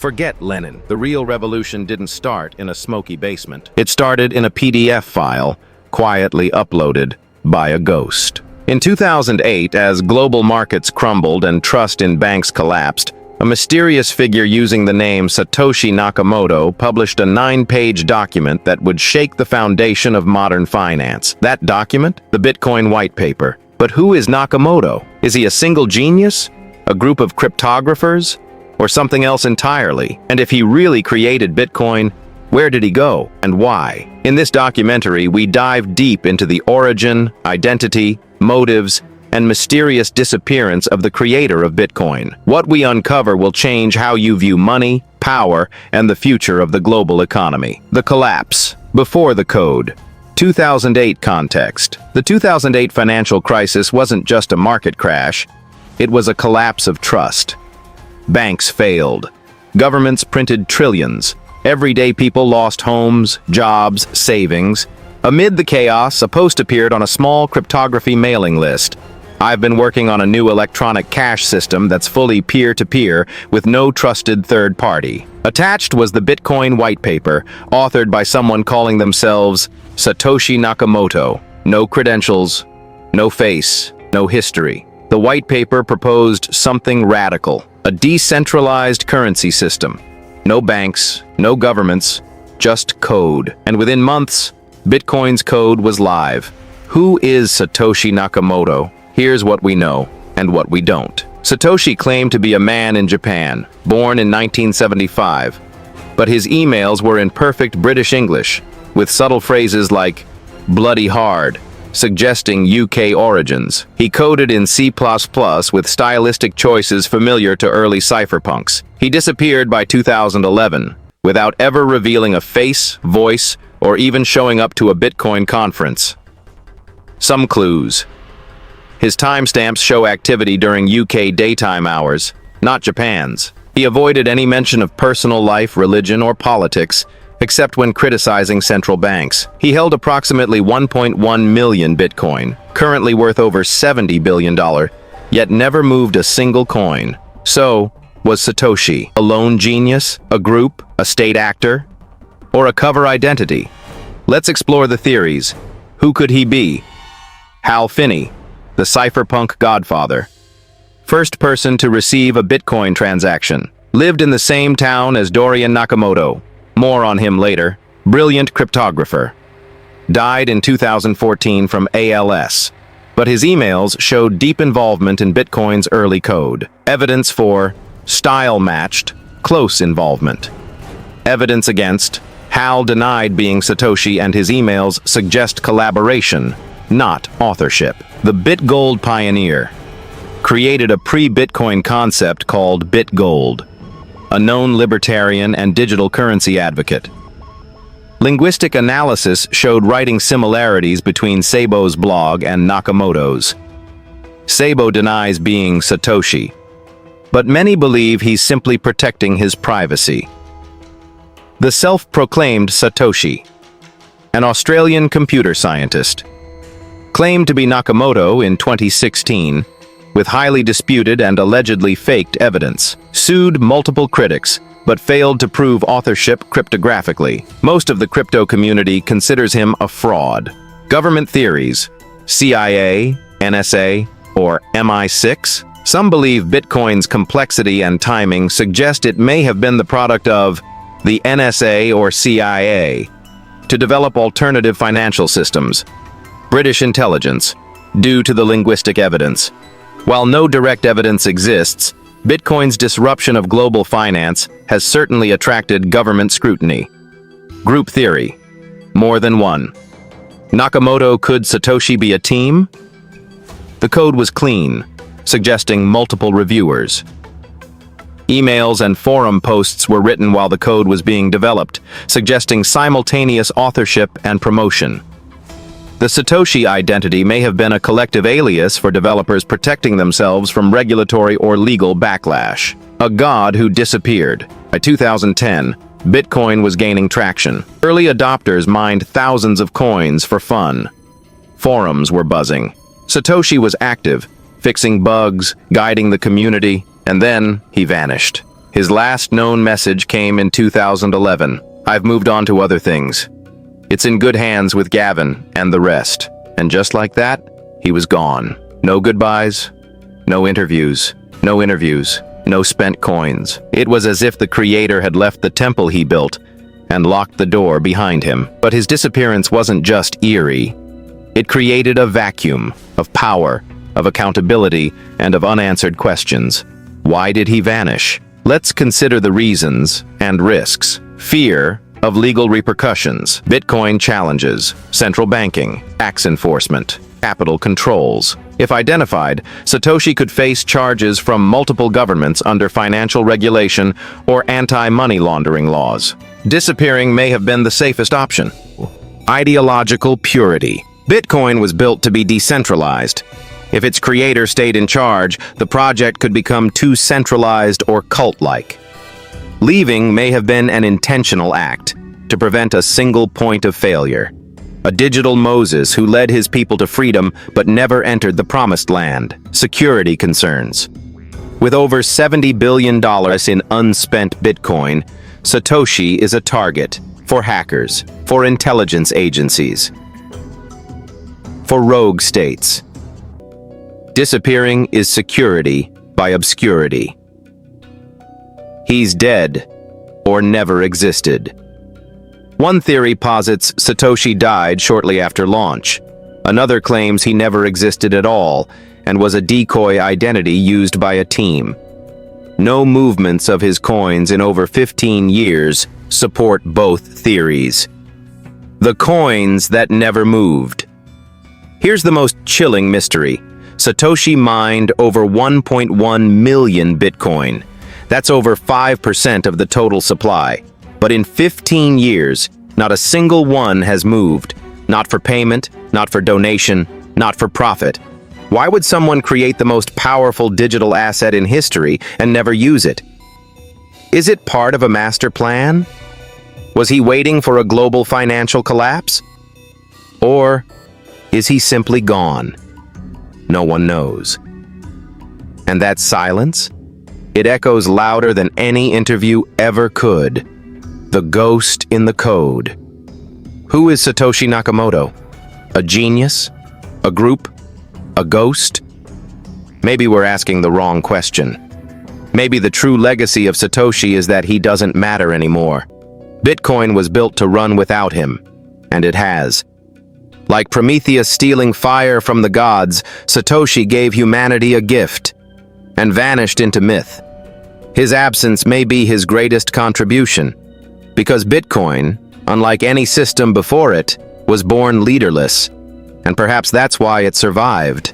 Forget Lenin. The real revolution didn't start in a smoky basement. It started in a PDF file, quietly uploaded by a ghost. In 2008, as global markets crumbled and trust in banks collapsed, a mysterious figure using the name Satoshi Nakamoto published a 9-page document that would shake the foundation of modern finance. That document? The Bitcoin white paper. But who is Nakamoto? Is he a single genius? A group of cryptographers? Or something else entirely? And if he really created Bitcoin, where did he go and why? In this documentary, we dive deep into the origin, identity, motives, and mysterious disappearance of the creator of Bitcoin. What we uncover will change how you view money, power, and the future of the global economy. The collapse. Before the code. 2008 context. The 2008 financial crisis wasn't just a market crash. It was a collapse of trust. Banks failed. Governments printed trillions. Everyday people lost homes, jobs, savings. Amid the chaos, a post appeared on a small cryptography mailing list. I've been working on a new electronic cash system that's fully peer-to-peer with no trusted third party. Attached was the Bitcoin white paper, authored by someone calling themselves Satoshi Nakamoto. No credentials, no face, no history. The white paper proposed something radical. A decentralized currency system. No banks, no governments, just code. And within months, Bitcoin's code was live. Who is Satoshi Nakamoto? Here's what we know and what we don't. Satoshi claimed to be a man in Japan, born in 1975. But his emails were in perfect British English, with subtle phrases like bloody hard, suggesting UK origins. He coded in C++ with stylistic choices familiar to early cypherpunks. He disappeared by 2011, without ever revealing a face, voice, or even showing up to a Bitcoin conference. Some clues. His timestamps show activity during UK daytime hours, not Japan's. He avoided any mention of personal life, religion, or politics, except when criticizing central banks. He held approximately 1.1 million Bitcoin, currently worth over $70 billion, yet never moved a single coin. So, was Satoshi a lone genius, a group, a state actor, or a cover identity? Let's explore the theories. Who could he be? Hal Finney, the cypherpunk godfather. First person to receive a Bitcoin transaction. Lived in the same town as Dorian Nakamoto. More on him later. Brilliant cryptographer. Died in 2014 from ALS. But his emails showed deep involvement in Bitcoin's early code. Evidence for style-matched, close involvement. Evidence against Hal denied being Satoshi, and his emails suggest collaboration, not authorship. The BitGold pioneer created a pre-Bitcoin concept called BitGold. A known libertarian and digital currency advocate. Linguistic analysis showed writing similarities between Szabo's blog and Nakamoto's. Szabo denies being Satoshi, but many believe he's simply protecting his privacy. The self-proclaimed Satoshi, an Australian computer scientist, claimed to be Nakamoto in 2016, with highly disputed and allegedly faked evidence, sued multiple critics, but failed to prove authorship cryptographically. Most of the crypto community considers him a fraud. Government theories, CIA, NSA, or MI6? Some believe Bitcoin's complexity and timing suggest it may have been the product of the NSA or CIA to develop alternative financial systems. British intelligence, due to the linguistic evidence. While no direct evidence exists, Bitcoin's disruption of global finance has certainly attracted government scrutiny. Group theory. More than one. Nakamoto, could Satoshi be a team? The code was clean, suggesting multiple reviewers. Emails and forum posts were written while the code was being developed, suggesting simultaneous authorship and promotion. The Satoshi identity may have been a collective alias for developers protecting themselves from regulatory or legal backlash. A god who disappeared. By 2010, Bitcoin was gaining traction. Early adopters mined thousands of coins for fun. Forums were buzzing. Satoshi was active, fixing bugs, guiding the community, and then he vanished. His last known message came in 2011. "I've moved on to other things. It's in good hands with Gavin and the rest." And just like that, he was gone. No goodbyes, no interviews, no spent coins. It was as if the creator had left the temple he built and locked the door behind him. But his disappearance wasn't just eerie. It created a vacuum of power, of accountability, and of unanswered questions. Why did he vanish? Let's consider the reasons and risks. Fear of legal repercussions, Bitcoin challenges, central banking, tax enforcement, capital controls. If identified, Satoshi could face charges from multiple governments under financial regulation or anti-money laundering laws. Disappearing may have been the safest option. Ideological purity. Bitcoin was built to be decentralized. If its creator stayed in charge, the project could become too centralized or cult-like. Leaving may have been an intentional act to prevent a single point of failure. A digital Moses who led his people to freedom but never entered the promised land. Security concerns. With over $70 billion in unspent Bitcoin, Satoshi is a target for hackers, for intelligence agencies, for rogue states. Disappearing is security by obscurity. He's dead or never existed. One theory posits Satoshi died shortly after launch. Another claims he never existed at all and was a decoy identity used by a team. No movements of his coins in over 15 years support both theories. The coins that never moved. Here's the most chilling mystery. Satoshi mined over 1.1 million Bitcoin. That's over 5% of the total supply. But in 15 years, not a single one has moved. Not for payment, not for donation, not for profit. Why would someone create the most powerful digital asset in history and never use it? Is it part of a master plan? Was he waiting for a global financial collapse? Or is he simply gone? No one knows. And that silence? It echoes louder than any interview ever could. The ghost in the code. Who is Satoshi Nakamoto? A genius? A group? A ghost? Maybe we're asking the wrong question. Maybe the true legacy of Satoshi is that he doesn't matter anymore. Bitcoin was built to run without him, and it has. Like Prometheus stealing fire from the gods, Satoshi gave humanity a gift and vanished into myth. His absence may be his greatest contribution, because Bitcoin, unlike any system before it, was born leaderless, and perhaps that's why it survived.